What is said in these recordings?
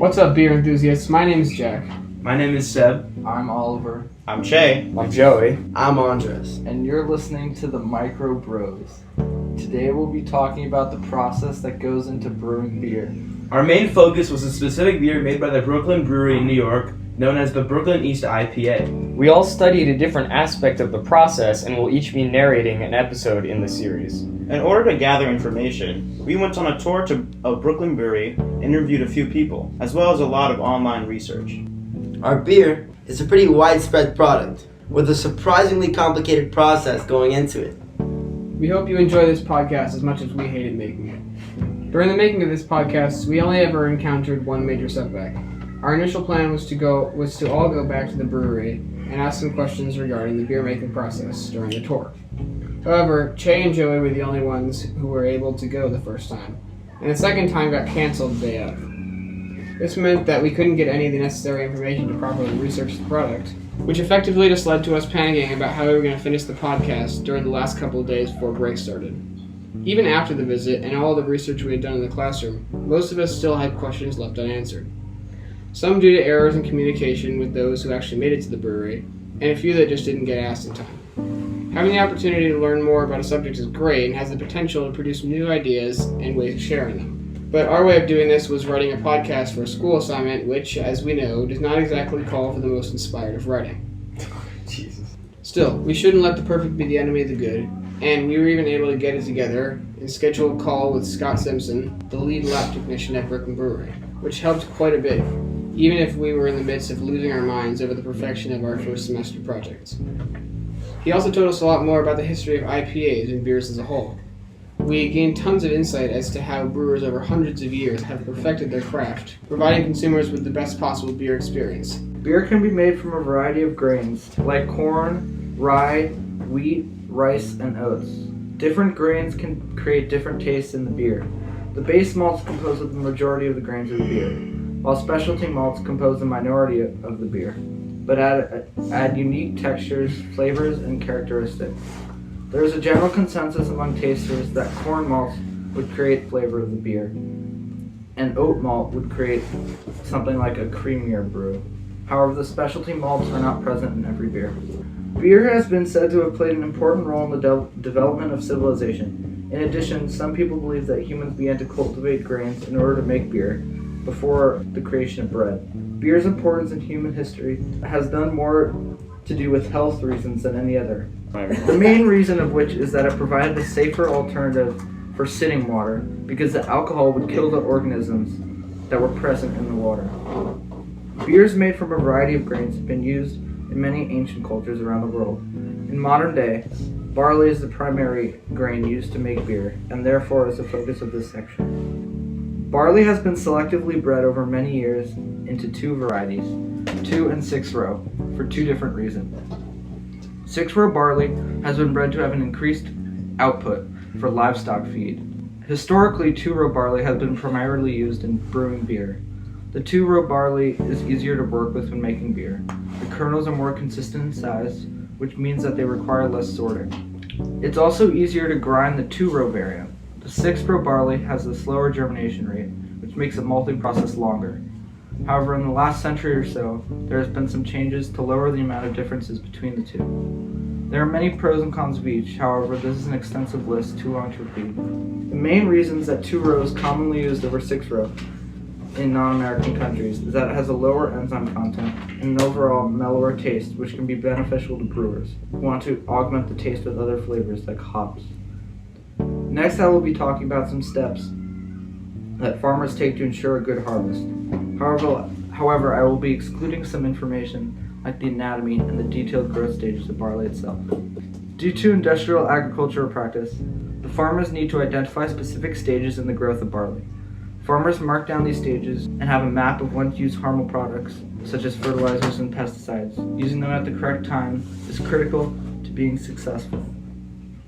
What's up, beer enthusiasts? My name is Jack. My name is Seb. I'm Oliver. I'm Che. I'm Joey. I'm Andres. And you're listening to the Microbros. Today we'll be talking about the process that goes into brewing beer. Our main focus was a specific beer made by the Brooklyn Brewery in New York, known as the Brooklyn East IPA. We all studied a different aspect of the process and will each be narrating an episode in the series. In order to gather information, we went on a tour of Brooklyn Brewery, interviewed a few people, as well as a lot of online research. Our beer is a pretty widespread product, with a surprisingly complicated process going into it. We hope you enjoy this podcast as much as we hated making it. During the making of this podcast, we only ever encountered one major setback. Our initial plan was to all go back to the brewery and ask some questions regarding the beer making process during the tour. However, Che and Joey were the only ones who were able to go the first time, and the second time got canceled the day of. This meant that we couldn't get any of the necessary information to properly research the product, which effectively just led to us panicking about how we were going to finish the podcast during the last couple of days before break started. Even after the visit and all the research we had done in the classroom, most of us still had questions left unanswered. Some due to errors in communication with those who actually made it to the brewery, and a few that just didn't get asked in time. Having the opportunity to learn more about a subject is great and has the potential to produce new ideas and ways of sharing them. But our way of doing this was writing a podcast for a school assignment, which, as we know, does not exactly call for the most inspired of writing. Jesus. Still, we shouldn't let the perfect be the enemy of the good, and we were even able to get it together and schedule a call with Scott Simpson, the lead lab technician at Brooklyn Brewery, which helped quite a bit, even if we were in the midst of losing our minds over the perfection of our first semester projects. He also told us a lot more about the history of IPAs and beers as a whole. We gained tons of insight as to how brewers over hundreds of years have perfected their craft, providing consumers with the best possible beer experience. Beer can be made from a variety of grains, like corn, rye, wheat, rice, and oats. Different grains can create different tastes in the beer. The base malts compose the majority of the grains of the beer, while specialty malts compose the minority of the beer, but add unique textures, flavors, and characteristics. There is a general consensus among tasters that corn malts would create flavor of the beer, and oat malt would create something like a creamier brew. However, the specialty malts are not present in every beer. Beer has been said to have played an important role in the development of civilization. In addition, some people believe that humans began to cultivate grains in order to make beer before the creation of bread. Beer's importance in human history has done more to do with health reasons than any other. The main reason of which is that it provided a safer alternative for sitting water because the alcohol would kill the organisms that were present in the water. Beers made from a variety of grains have been used in many ancient cultures around the world. In modern day, barley is the primary grain used to make beer, and therefore is the focus of this section. Barley has been selectively bred over many years into two varieties, 2 and 6 row, for two different reasons. 6 row barley has been bred to have an increased output for livestock feed. Historically, 2 row barley has been primarily used in brewing beer. The 2 row barley is easier to work with when making beer. The kernels are more consistent in size, which means that they require less sorting. It's also easier to grind the 2 row variant. The 6 row barley has a slower germination rate, which makes the malting process longer. However, in the last century or so, there has been some changes to lower the amount of differences between the two. There are many pros and cons of each, however, this is an extensive list too long to repeat. The main reasons that 2 row is commonly used over 6 row in non-American countries is that it has a lower enzyme content and an overall mellower taste, which can be beneficial to brewers who want to augment the taste with other flavors like hops. Next, I will be talking about some steps that farmers take to ensure a good harvest. However, I will be excluding some information like the anatomy and the detailed growth stages of barley itself. Due to industrial agricultural practice, the farmers need to identify specific stages in the growth of barley. Farmers mark down these stages and have a map of when to use harmful products, such as fertilizers and pesticides. Using them at the correct time is critical to being successful.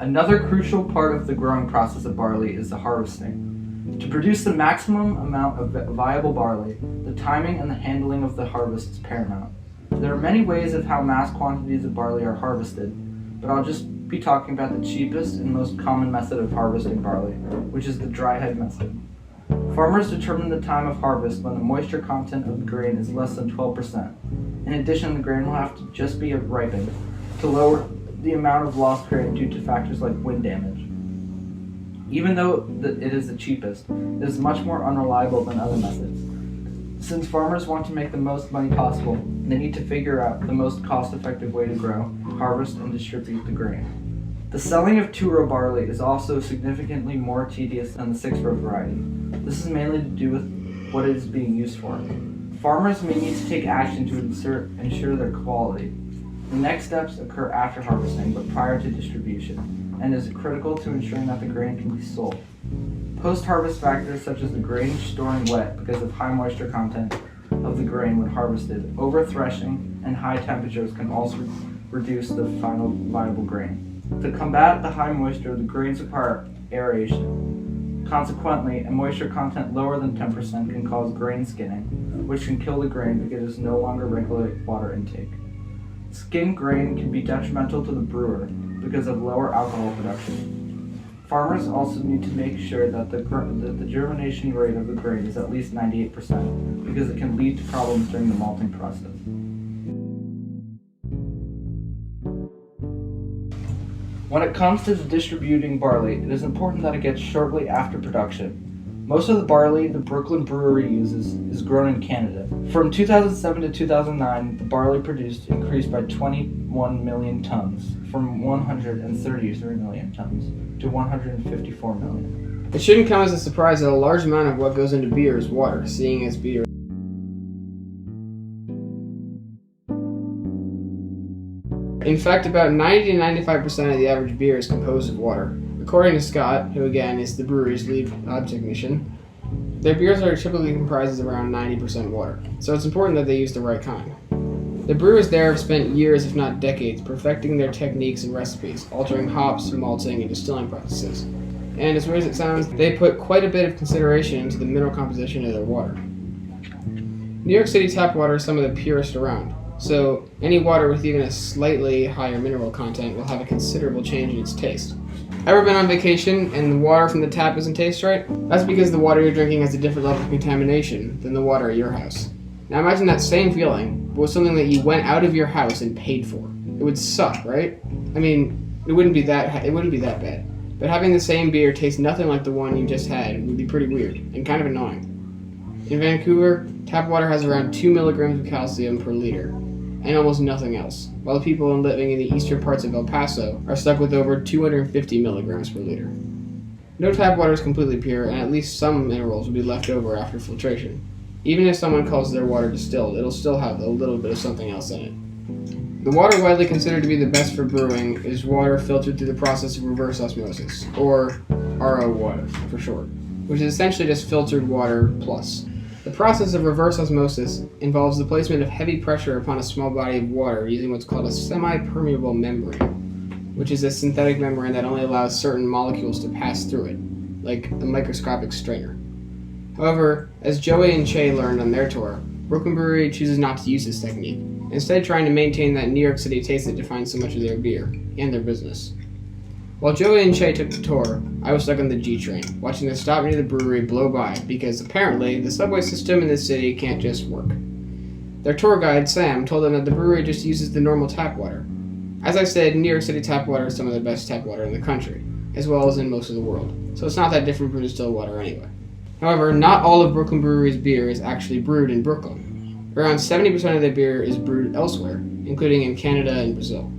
Another crucial part of the growing process of barley is the harvesting. To produce the maximum amount of viable barley, the timing and the handling of the harvest is paramount. There are many ways of how mass quantities of barley are harvested, but I'll just be talking about the cheapest and most common method of harvesting barley, which is the dry head method. Farmers determine the time of harvest when the moisture content of the grain is less than 12%. In addition, the grain will have to just be ripened to lower the amount of lost grain due to factors like wind damage. Even though it is the cheapest, it is much more unreliable than other methods. Since farmers want to make the most money possible, they need to figure out the most cost-effective way to grow, harvest, and distribute the grain. The selling of 2-row barley is also significantly more tedious than the 6-row variety. This is mainly to do with what it is being used for. Farmers may need to take action to ensure their quality. The next steps occur after harvesting, but prior to distribution, and is critical to ensuring that the grain can be sold. Post-harvest factors such as the grain storing wet because of high moisture content of the grain when harvested, over-threshing, and high temperatures can also reduce the final viable grain. To combat the high moisture, the grains require aeration. Consequently, a moisture content lower than 10% can cause grain skinning, which can kill the grain because it is no longer regulate water intake. Skinned grain can be detrimental to the brewer because of lower alcohol production. Farmers also need to make sure that the germination rate of the grain is at least 98% because it can lead to problems during the malting process. When it comes to distributing barley, it is important that it gets shortly after production. Most of the barley the Brooklyn Brewery uses is grown in Canada. From 2007 to 2009, the barley produced increased by 21 million tons, from 133 million tons to 154 million. It shouldn't come as a surprise that a large amount of what goes into beer is water, seeing as beer. In fact, about 90 to 95% of the average beer is composed of water. According to Scott, who again is the brewery's lead lab technician, their beers are typically comprised of around 90% water, so it's important that they use the right kind. The brewers there have spent years, if not decades, perfecting their techniques and recipes, altering hops, malting, and distilling processes. And as weird as it sounds, they put quite a bit of consideration into the mineral composition of their water. New York City tap water is some of the purest around, so any water with even a slightly higher mineral content will have a considerable change in its taste. Ever been on vacation and the water from the tap doesn't taste right? That's because the water you're drinking has a different level of contamination than the water at your house. Now imagine that same feeling, but with something that you went out of your house and paid for. It would suck, right? I mean, it wouldn't be that bad. But having the same beer taste nothing like the one you just had would be pretty weird and kind of annoying. In Vancouver, tap water has around 2 milligrams of calcium per liter, and almost nothing else, while the people living in the eastern parts of El Paso are stuck with over 250 milligrams per liter. No tap water is completely pure, and at least some minerals will be left over after filtration. Even if someone calls their water distilled, it'll still have a little bit of something else in it. The water widely considered to be the best for brewing is water filtered through the process of reverse osmosis, or RO water for short, which is essentially just filtered water plus. The process of reverse osmosis involves the placement of heavy pressure upon a small body of water using what's called a semi-permeable membrane, which is a synthetic membrane that only allows certain molecules to pass through it, like a microscopic strainer. However, as Joey and Che learned on their tour, Brooklyn Brewery chooses not to use this technique, instead trying to maintain that New York City taste that defines so much of their beer and their business. While Joey and Che took the tour, I was stuck on the G train, watching the stop near the brewery blow by because apparently the subway system in this city can't just work. Their tour guide, Sam, told them that the brewery just uses the normal tap water. As I said, New York City tap water is some of the best tap water in the country, as well as in most of the world, so it's not that different from distilled water anyway. However, not all of Brooklyn Brewery's beer is actually brewed in Brooklyn. Around 70% of their beer is brewed elsewhere, including in Canada and Brazil.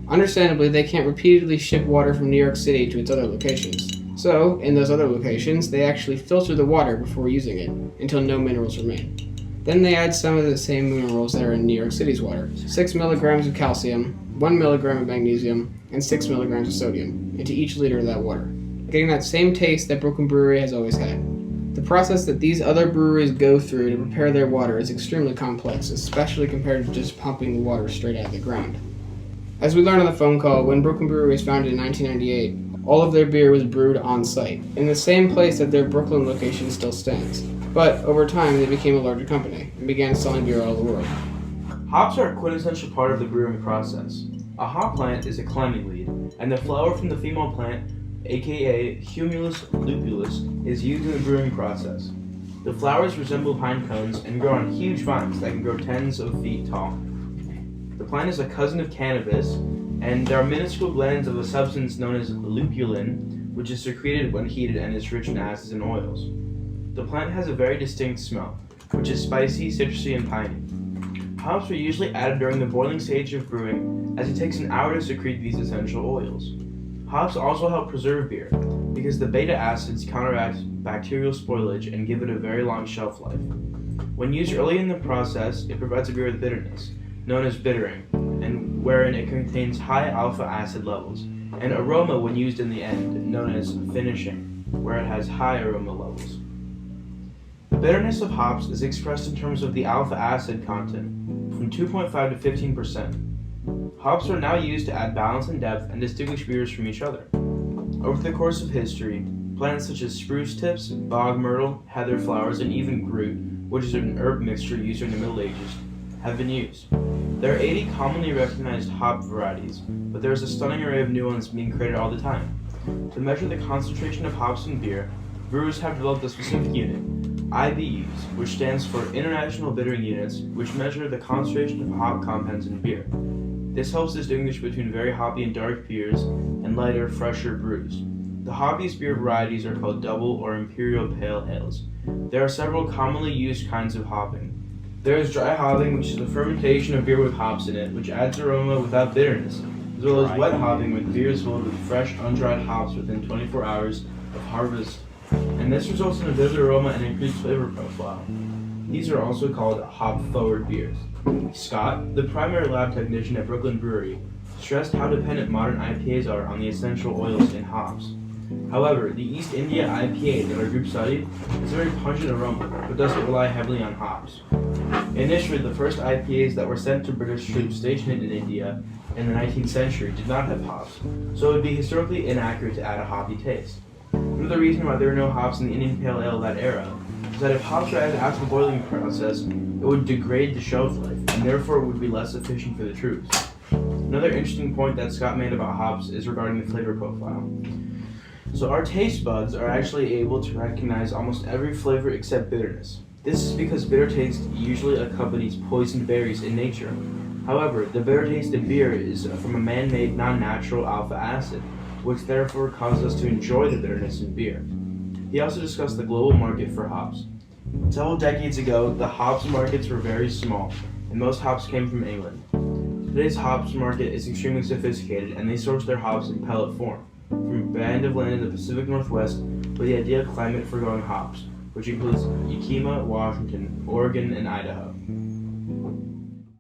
Understandably, they can't repeatedly ship water from New York City to its other locations. So, in those other locations, they actually filter the water before using it, until no minerals remain. Then they add some of the same minerals that are in New York City's water, 6 milligrams of calcium, 1 milligram of magnesium, and 6 milligrams of sodium, into each liter of that water, getting that same taste that Brooklyn Brewery has always had. The process that these other breweries go through to prepare their water is extremely complex, especially compared to just pumping the water straight out of the ground. As we learned on the phone call, when Brooklyn Brewery was founded in 1998, all of their beer was brewed on site, in the same place that their Brooklyn location still stands. But over time, they became a larger company and began selling beer all over the world. Hops are a quintessential part of the brewing process. A hop plant is a climbing lead, and the flower from the female plant, aka Humulus lupulus, is used in the brewing process. The flowers resemble pine cones and grow on huge vines that can grow tens of feet tall. The plant is a cousin of cannabis, and there are minuscule glands of a substance known as lupulin, which is secreted when heated and is rich in acids and oils. The plant has a very distinct smell, which is spicy, citrusy, and piney. Hops are usually added during the boiling stage of brewing, as it takes an hour to secrete these essential oils. Hops also help preserve beer, because the beta acids counteract bacterial spoilage and give it a very long shelf life. When used early in the process, it provides a beer with bitterness, known as bittering, and wherein it contains high alpha acid levels, and aroma when used in the end, known as finishing, where it has high aroma levels. The bitterness of hops is expressed in terms of the alpha acid content, from 2.5 to 15%. Hops are now used to add balance and depth and distinguish beers from each other. Over the course of history, plants such as spruce tips, bog myrtle, heather flowers, and even groot, which is an herb mixture used during the Middle Ages, have been used. There are 80 commonly recognized hop varieties, but there is a stunning array of new ones being created all the time. To measure the concentration of hops in beer, brewers have developed a specific unit, IBUs, which stands for International Bittering Units, which measure the concentration of hop compounds in beer. This helps distinguish between very hoppy and dark beers and lighter, fresher brews. The hoppiest beer varieties are called double or imperial pale ales. There are several commonly used kinds of hopping. There is dry hopping, which is the fermentation of beer with hops in it, which adds aroma without bitterness, as well as wet hopping with beers filled with fresh, undried hops within 24 hours of harvest, and this results in a vivid aroma and increased flavor profile. These are also called hop-forward beers. Scott, the primary lab technician at Brooklyn Brewery, stressed how dependent modern IPAs are on the essential oils in hops. However, the East India IPA that our group studied has a very pungent aroma, but doesn't rely heavily on hops. Initially, the first IPAs that were sent to British troops stationed in India in the 19th century did not have hops, so it would be historically inaccurate to add a hoppy taste. Another reason why there were no hops in the Indian Pale Ale of that era is that if hops were added after the boiling process, it would degrade the shelf life, and therefore it would be less efficient for the troops. Another interesting point that Scott made about hops is regarding the flavor profile. So our taste buds are actually able to recognize almost every flavor except bitterness. This is because bitter taste usually accompanies poisoned berries in nature. However, the bitter taste in beer is from a man-made non-natural alpha acid, which therefore causes us to enjoy the bitterness in beer. He also discussed the global market for hops. Several decades ago, the hops markets were very small, and most hops came from England. Today's hops market is extremely sophisticated, and they source their hops in pellet form, from a band of land in the Pacific Northwest with the ideal climate for growing hops, which includes Yakima, Washington, Oregon, and Idaho.